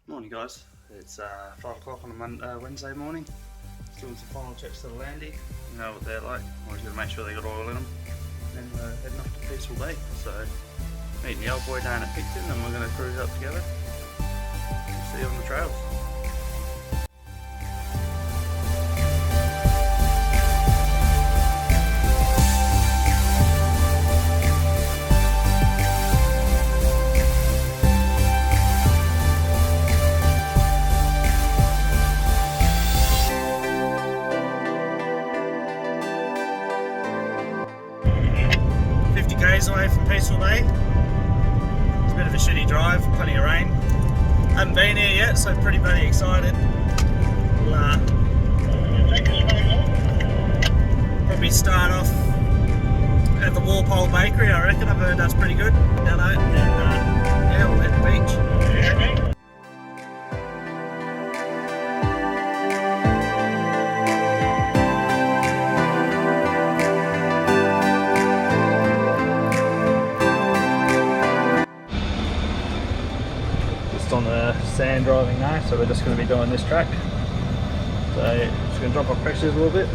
Morning guys, it's 5 o'clock on a Wednesday morning. Just doing some final checks to the landy. You know what they're like, always got to make sure they got oil in them. And then heading off to Peaceful Bay. So meeting the old boy down at Picton and we're going to cruise up together. See you on the trails. Away from Peaceful Bay. It's a bit of a shitty drive, plenty of rain. Haven't been here yet, so pretty bloody excited. We'll probably start off at the Walpole bakery, I reckon. I've heard that's pretty good. Down there, and yeah, we'll hit the beach. On the sand driving now, so we're just going to be doing this track. So just going to drop our pressures a little bit,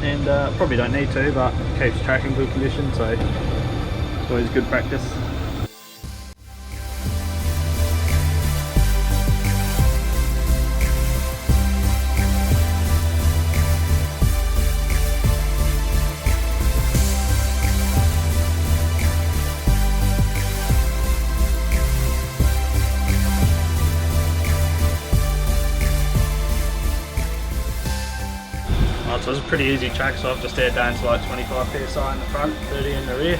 and probably don't need to, but it keeps track in good condition, so it's always good practice. So it's a pretty easy track, so I've just aired down to like 25 psi in the front, 30 in the rear.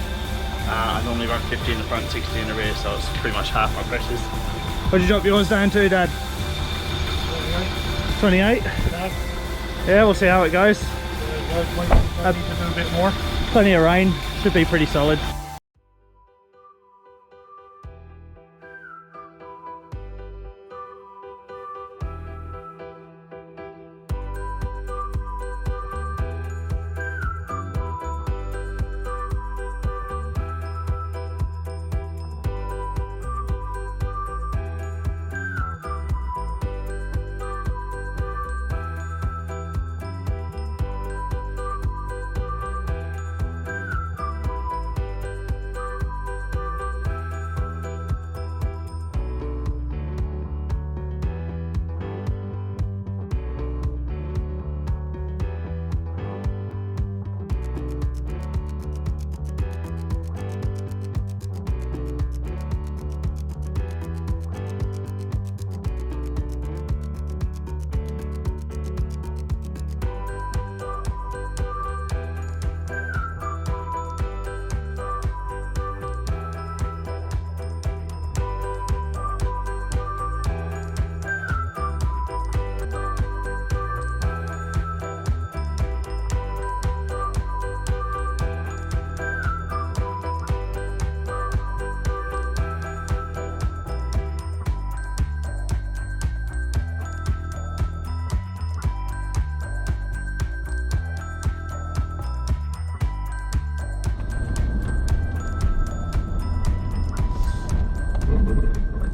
I normally run 50 in the front, 60 in the rear, so it's pretty much half my pressures. What'd you drop yours down to, Dad? 28? Yeah, we'll see how it goes. Might need to do a bit more. Plenty of rain, should be pretty solid.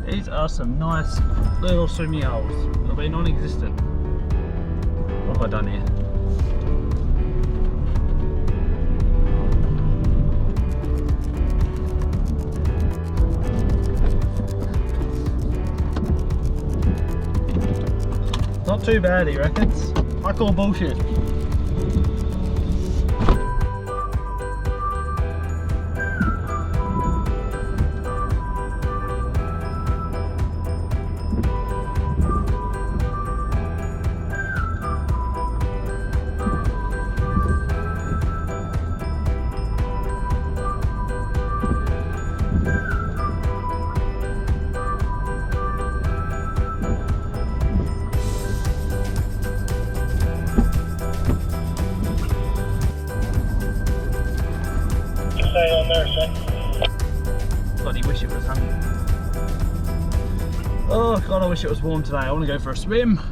These are some nice little swimming holes. They'll be non-existent. What have I done here? too bad, he reckons. I call bullshit. On there, son. Bloody wish it was hungry. Oh god, I wish it was warm today. I want to go for a swim. Hey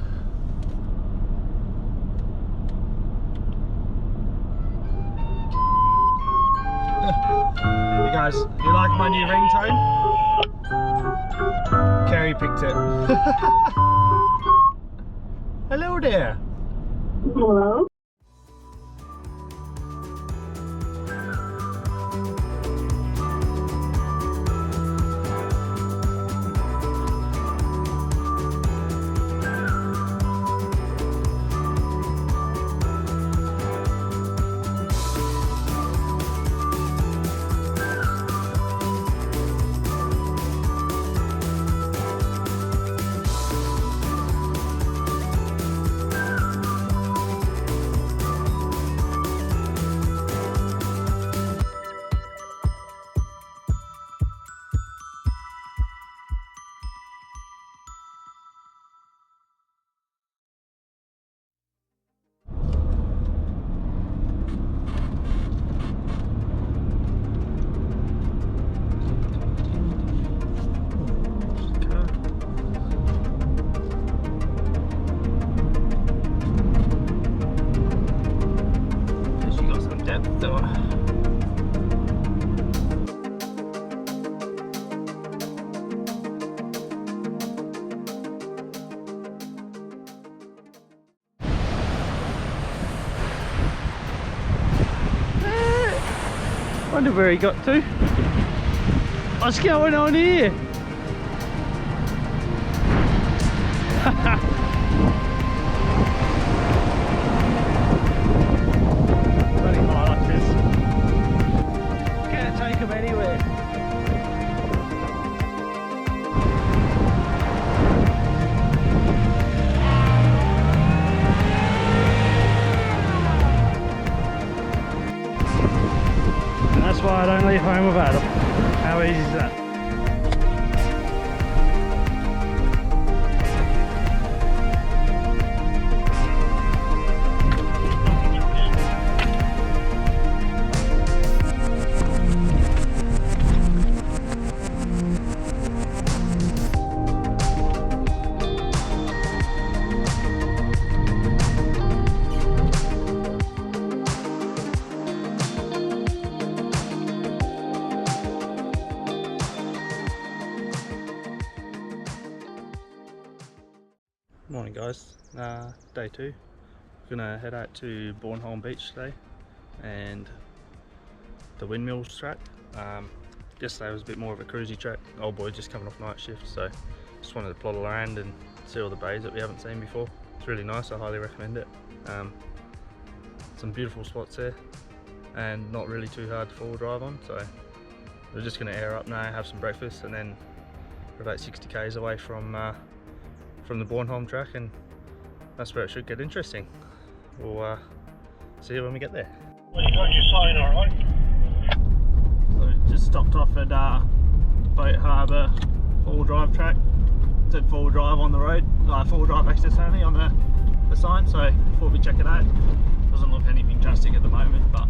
guys, you like my new ringtone? Kerry picked it. Hello there. Hello? Wonder where he got to. What's going on here? Bloody highlighters. Can't take them anywhere. That's why I don't leave home without them. How easy is that? Morning guys, day 2. We're gonna head out to Bornholm beach today and the windmills track. Yesterday was a bit more of a cruisy track. Old boy just coming off night shift, so just wanted to plod around and see all the bays that we haven't seen before. It's really nice, I highly recommend it. Some beautiful spots there and not really too hard to four-wheel drive on, so we're just gonna air up now, have some breakfast, and then we're about 60 k's away from the Born Holm track, and that's where it should get interesting. We'll see you when we get there. Well, you got your sign alright? So just stopped off at BOAT HARBOUR 4-wheel drive track. It said 4-wheel drive on the road, 4-wheel drive access only on the sign, so thought we'd check it out. Doesn't look anything drastic at the moment, but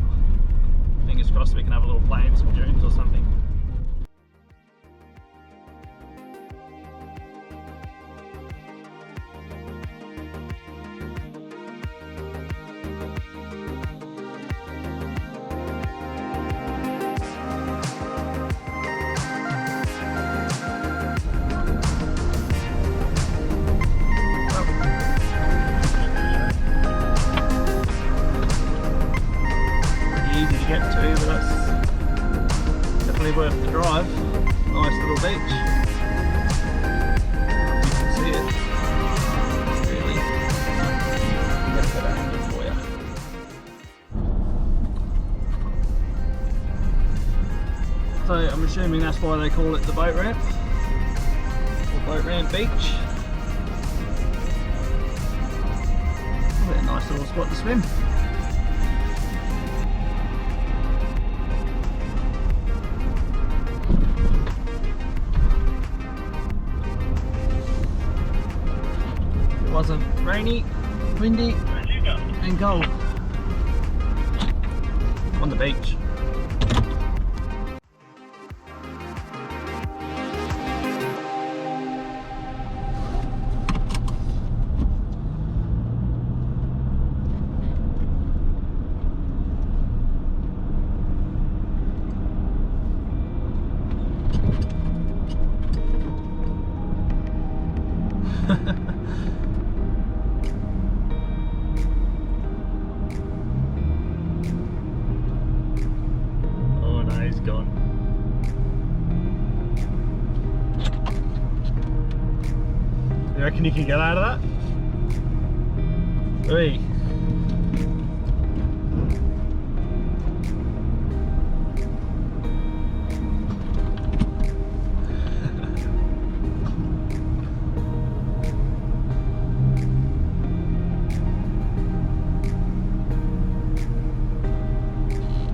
fingers crossed we can have a little play in some dunes or something. Get to, but that's definitely worth the drive. Nice little beach. You can see it. Really So I'm assuming that's why they call it the boat ramp, or boat ramp beach. A nice little spot to swim. It wasn't rainy, windy, and cold on the beach. Oh no, he's gone. You reckon you can get out of that? Oi.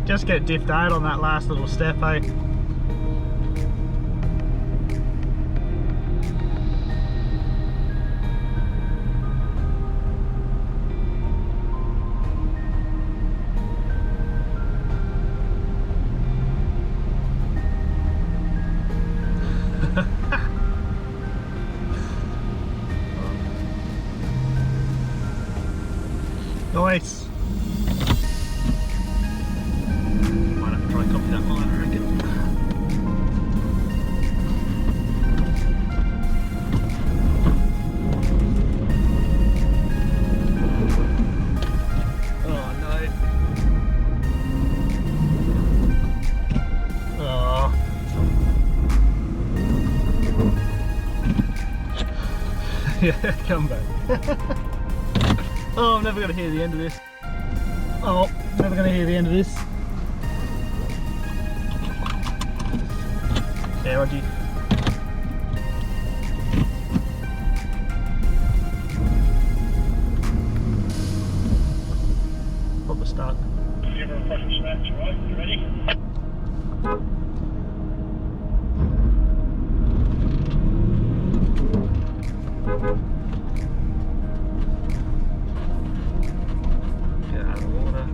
Just get diffed out on that last little step, eh? Nice. Might have to try and copy that line, I reckon. Oh no. Oh. Yeah, come back. Oh, I'm never going to hear the end of this. Oh, never going to hear the end of this. Yeah, Roger. Proper start. Give her a fucking snatch, right? You ready? Get out of the water.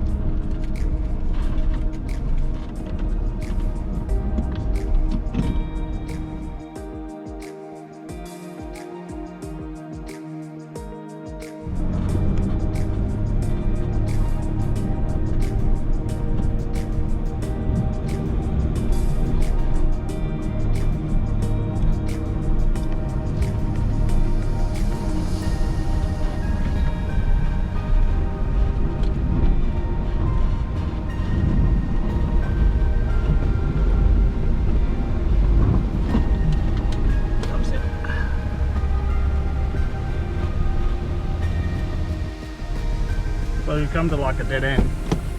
So we've come to like a dead end,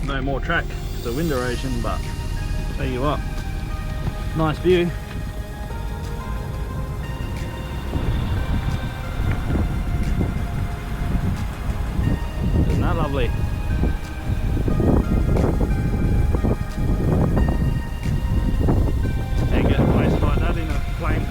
no more track because of wind erosion, but tell you what, nice view. Isn't that lovely? Can't get a place like that in a plane.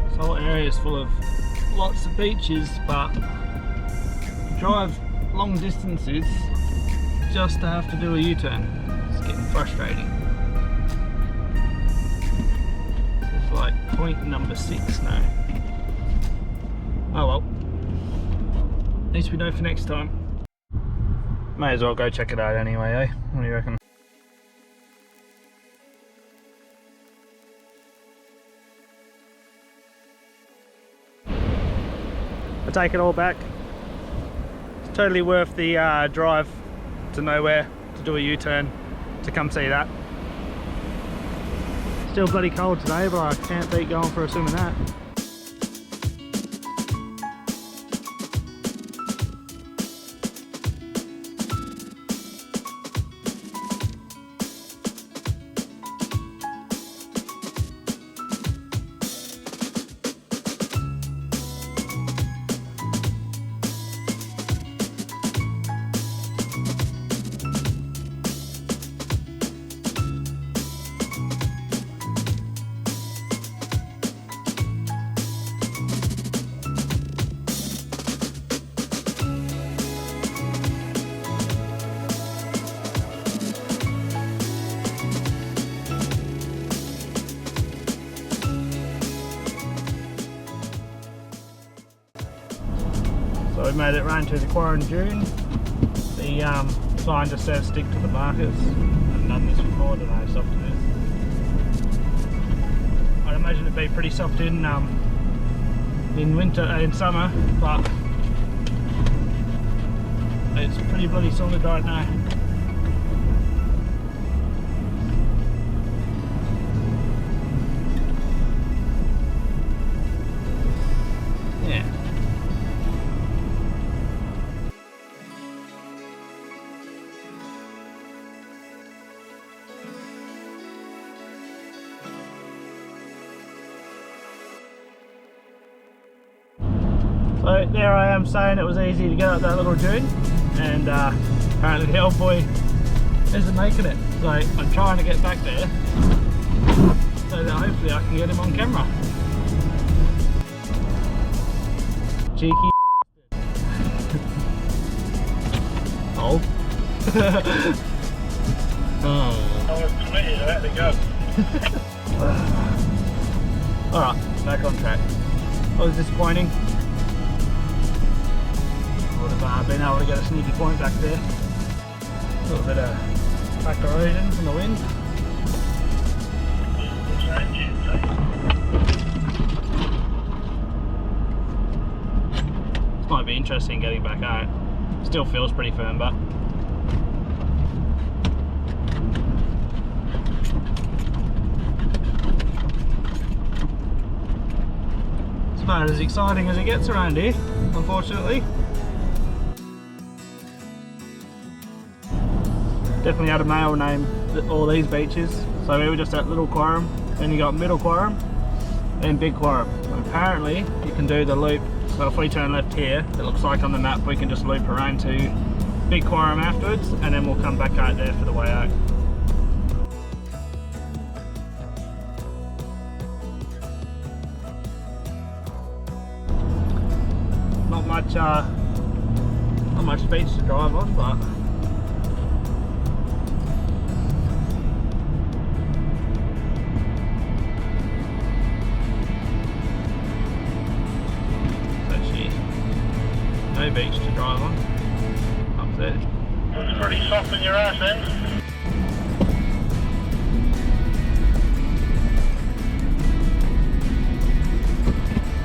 This whole area is full of lots of beaches, but you drive long distances just to have to do a U-turn. It's getting frustrating. This is like point number 6 now. Oh well, at least we know for next time. May as well go check it out anyway, eh? What do you reckon? I take it all back. It's totally worth the drive to nowhere to do a U-turn to come see that. Still bloody cold today, but I can't beat going for a swim in that. So we made it round to the QUARRAM dune. The sign just says stick to the markers. I've done this before, I don't know how soft it is. I'd imagine it'd be pretty soft in winter, in summer, but it's pretty bloody solid right now. So there I am saying it was easy to get up that little dune, and apparently the old boy isn't making it. So I'm trying to get back there so that hopefully I can get him on camera. Cheeky oh. Oh. I was committed, I had to go. Alright, back on track. That was disappointing. Would have been able to get a sneaky point back there. A little bit of back erosion from the wind. This might be interesting getting back out. Still feels pretty firm, but it's about as exciting as it gets around here, unfortunately. Definitely had a male name all these beaches. So we were just at Little QUARRAM, then you got Middle QUARRAM, then Big QUARRAM. And apparently you can do the loop, so if we turn left here, it looks like on the map we can just loop around to Big QUARRAM afterwards, and then we'll come back out there for the way out. Not much beach to drive on, but no beach to drive on up there. It's pretty soft in your ass then.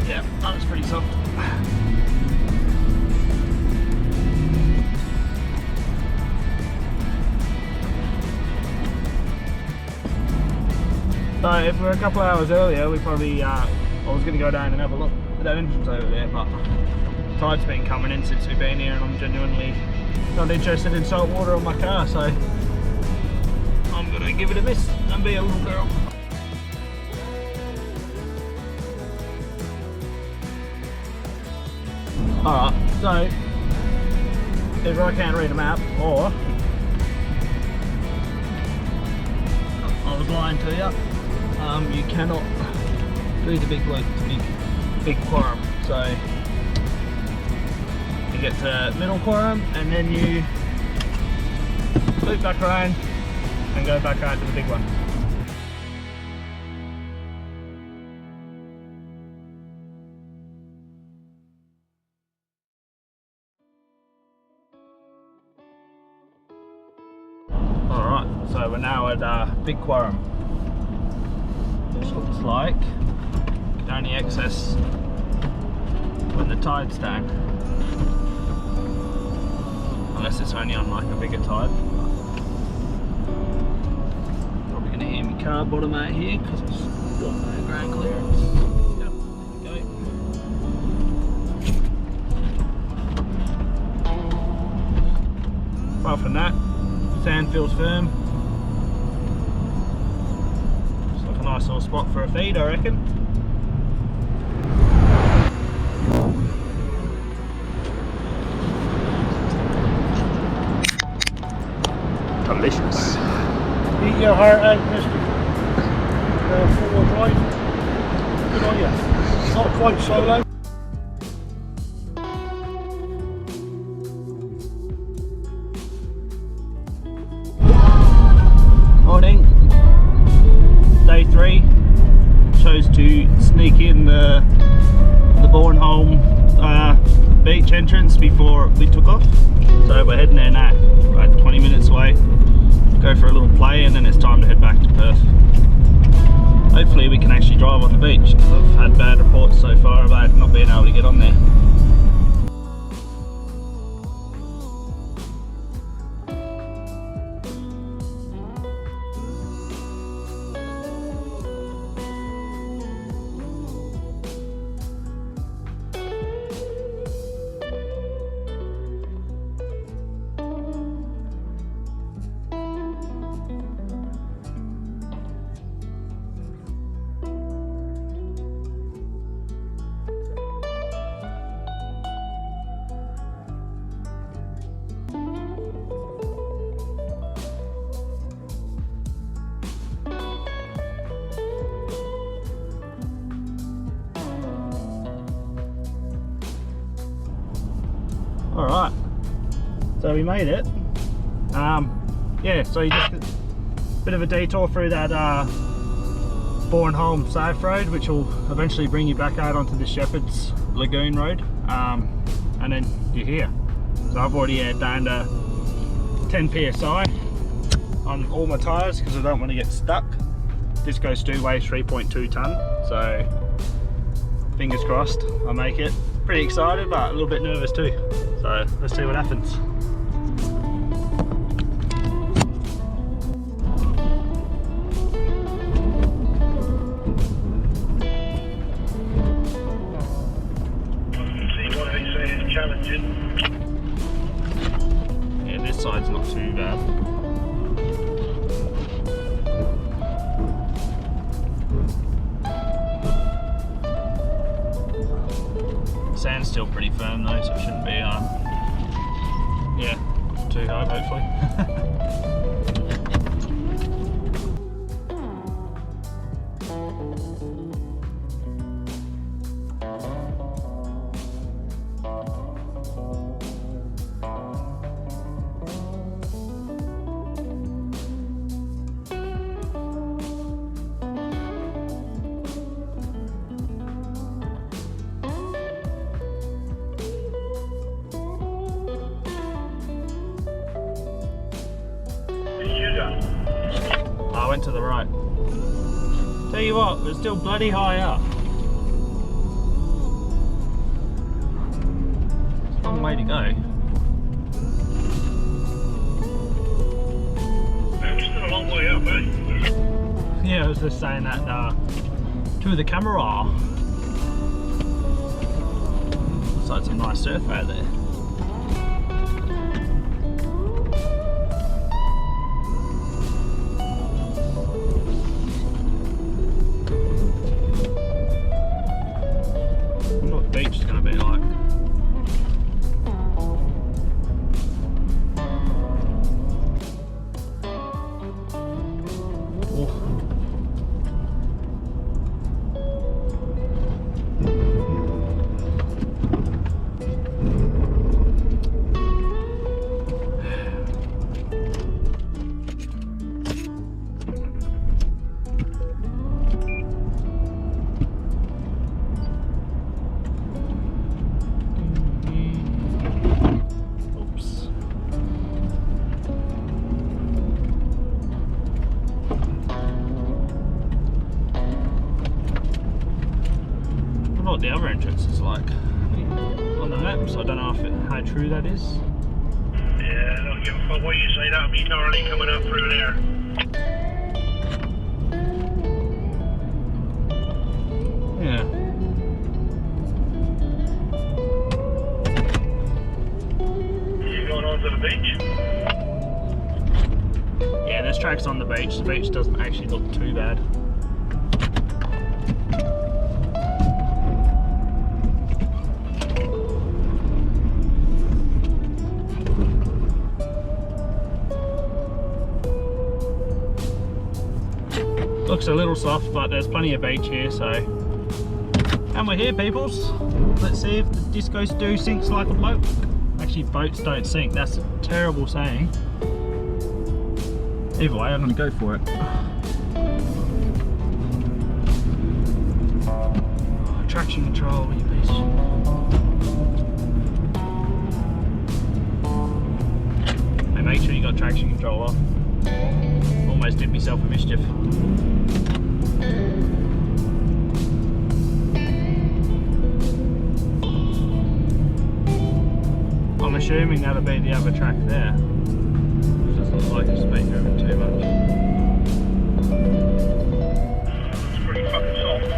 Yeah, that's pretty soft. So if we're a couple of hours earlier, we probably I was going to go down and have a look at that entrance over there, but tide's been coming in since we've been here, and I'm genuinely not interested in salt water on my car, so I'm gonna give it a miss and be a little girl. Alright, so either I can't read a map, or I was lying to you. You cannot do the big loop to big QUARRAM. So you get to Middle QUARRAM and then you loop back around and go back out to the big one. Alright, so we're now at Big QUARRAM, which looks like you can only access when the tide's down. Unless it's only on like a bigger tide. Probably going to hear my car bottom out here because it's got no ground clearance. Yep, there we go. Apart from that, sand feels firm. It's like a nice little spot for a feed, I reckon. Delicious. Eat your heart out, mister. Four-wheel drive. Good on you. Not quite solo. Morning. Day 3. Chose to sneak in the Born Holm beach entrance before we took off. So we're heading there now. Right, 20 minutes away. Go for a little play and then it's time to head back to Perth. Hopefully we can actually drive on the beach because I've had bad reports so far about not being able to get on there. Alright, so we made it. Yeah, so you just a bit of a detour through that Born Holm South Road, which will eventually bring you back out onto the Shepherd's Lagoon Road, and then you're here. So I've already had down to 10 psi on all my tyres because I don't want to get stuck. This goes two-way, 3.2 tonne, so fingers crossed I make it. Pretty excited, but a little bit nervous too. So let's see what happens. See what they say is challenging. Yeah, this side's not too bad. Sand's still pretty firm though, so it shouldn't be yeah, too hard hopefully. I went to the right. Tell you what, we're still bloody high up. It's a long way to go. We're still a long way up, eh? Yeah, I was just saying that to the camera. Looks like some nice surf out there. Beach is going to be like. What the other entrance is like. on the maps. I don't know how true that is. Yeah, I don't give a fuck what you say. That'll be gnarly coming up through there. Yeah. You going on to the beach? Yeah, there's tracks on the beach. The beach doesn't actually look too bad. Looks a little soft, but there's plenty of beach here, so. And we're here, peoples. Let's see if the disco stew sinks like a boat. Actually, boats don't sink. That's a terrible saying. Either way, I'm gonna go for it. Oh, traction control, you piece. Hey, make sure you got traction control off. Almost did myself a mischief. I'm assuming that'll be the other track there. It doesn't look like it's been moving too much. It's pretty fucking soft.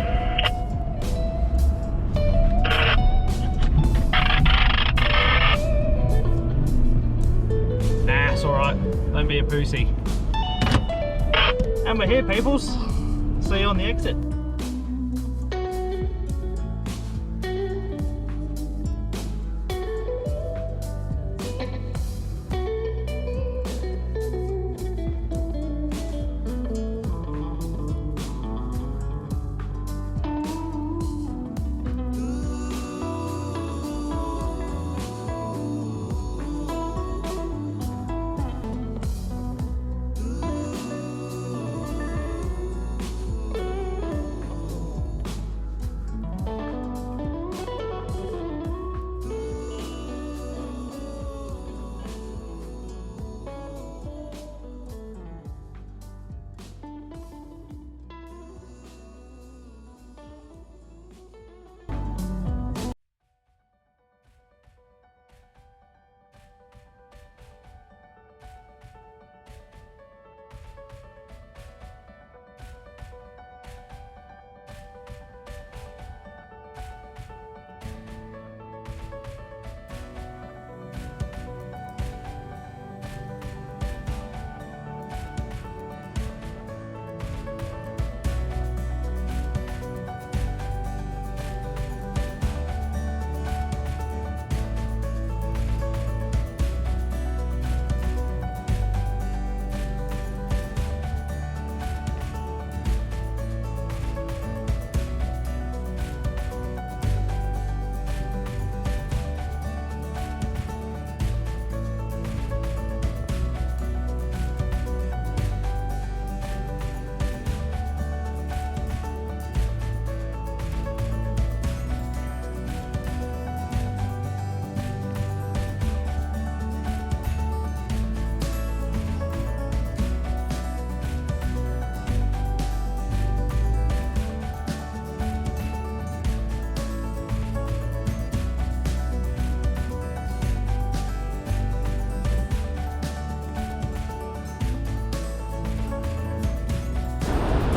Nah, it's alright. Don't be a pussy. And we're here, peoples. See you on the exit.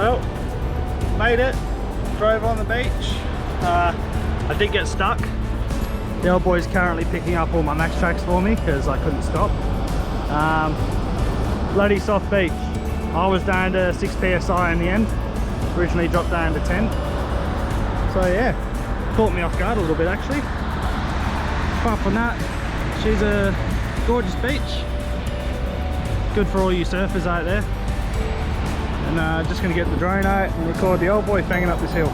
Well, made it, drove on the beach. I did get stuck. The old boy's currently picking up all my max tracks for me because I couldn't stop. Bloody soft beach. I was down to 6 psi in the end. Originally dropped down to 10. So yeah, caught me off guard a little bit actually. Apart from that, she's a gorgeous beach. Good for all you surfers out there. And just going to get the drone out and record the old boy fanging up this hill.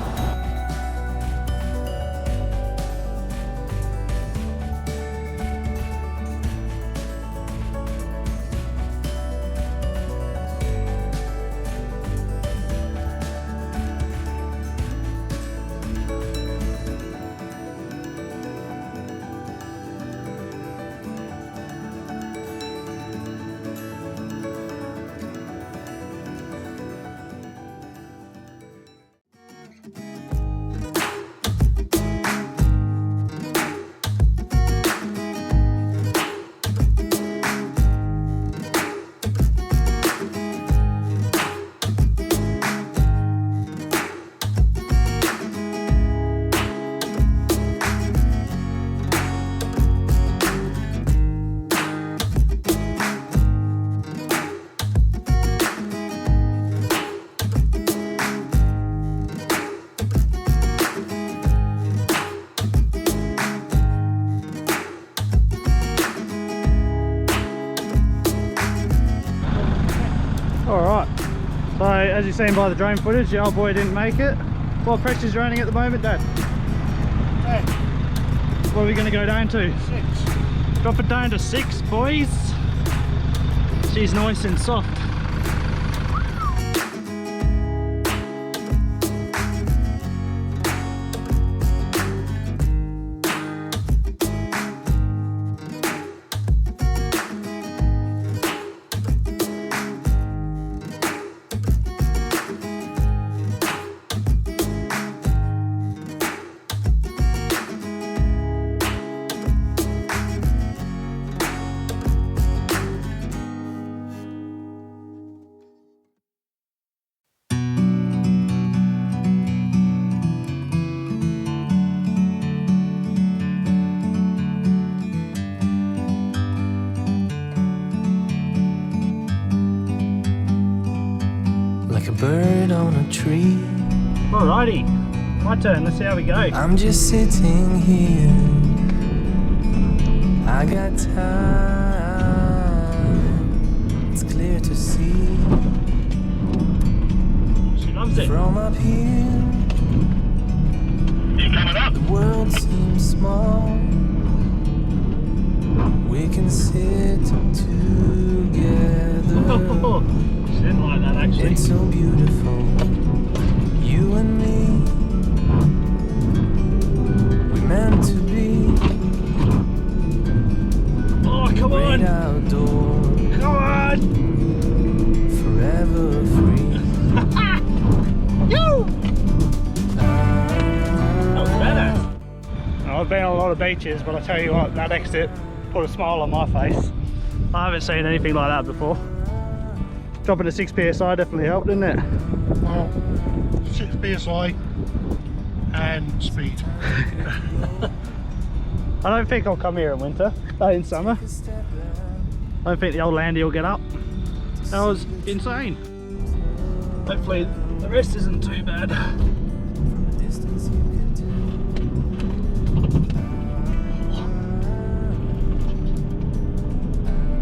as you've seen by the drone footage, the old boy didn't make it. What pressure's running at the moment, Dad? 10. What are we going to go down to? 6. Drop it down to 6, boys. She's nice and soft. Like a bird on a tree. Alrighty, my turn. Let's see how we go. I'm just sitting here. I got time. It's clear to see. She loves it. From up here, You coming up? the world seems small. We can sit together. She didn't like that actually. It's so beautiful. You and me. We meant to be. Oh, come Great on! outdoors. Come on! Forever free. You! That was better. I've been on a lot of beaches, but I tell you what, that exit put a smile on my face. I haven't seen anything like that before. Dropping to 6 PSI definitely helped, didn't it? Well, 6 PSI and speed. I don't think I'll come here in winter, not in summer. I don't think the old landy will get up. That was insane. Hopefully the rest isn't too bad.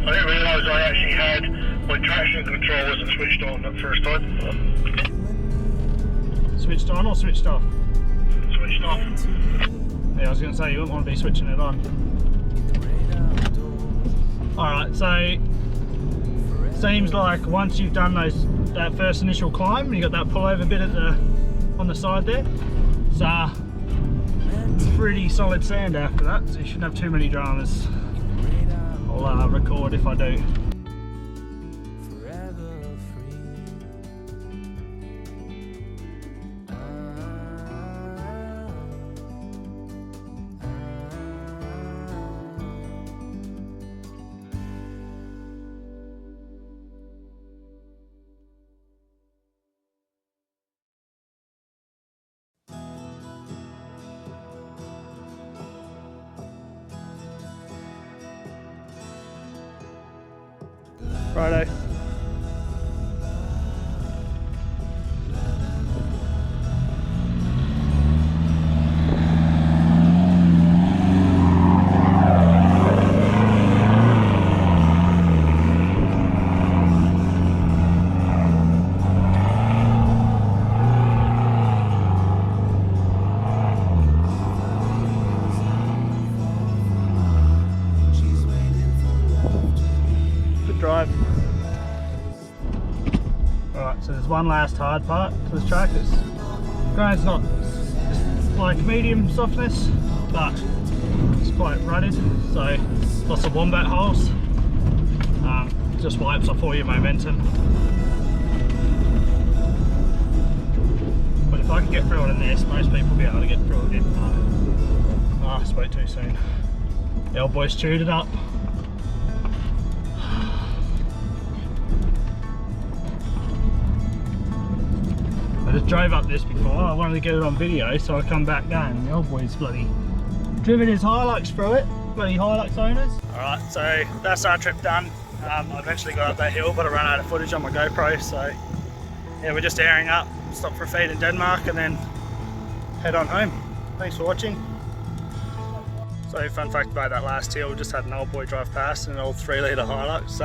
I didn't realise I actually had my traction control wasn't switched on that first time. Switched on or switched off? Switched off. Yeah, I was going to say you wouldn't want to be switching it on. Alright, so seems like once you've done that first initial climb, you got that pullover bit on the side there. It's pretty solid sand after that, so you shouldn't have too many dramas. I'll record if I do. Righto. Good drive. Alright, so there's one last hard part to this track. Ground's not like medium softness, but it's quite rutted, so lots of wombat holes. Just wipes off all your momentum. But if I can get through it in this, most people will be able to get through it in I spoke too soon. The old boy's chewed it up. I just drove up this before. I wanted to get it on video, so I come back down and the old boy's bloody driven his Hilux through it. Bloody Hilux owners. Alright, so that's our trip done. I eventually got up that hill, but I ran out of footage on my GoPro, so yeah, we're just airing up, stop for a feed in Denmark and then head on home. Thanks for watching. So fun fact about that last hill, we just had an old boy drive past in an old 3 litre Hilux.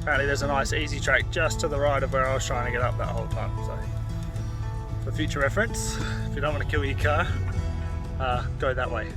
Apparently there's a nice easy track just to the right of where I was trying to get up that whole time. So for future reference, if you don't want to kill your car, go that way.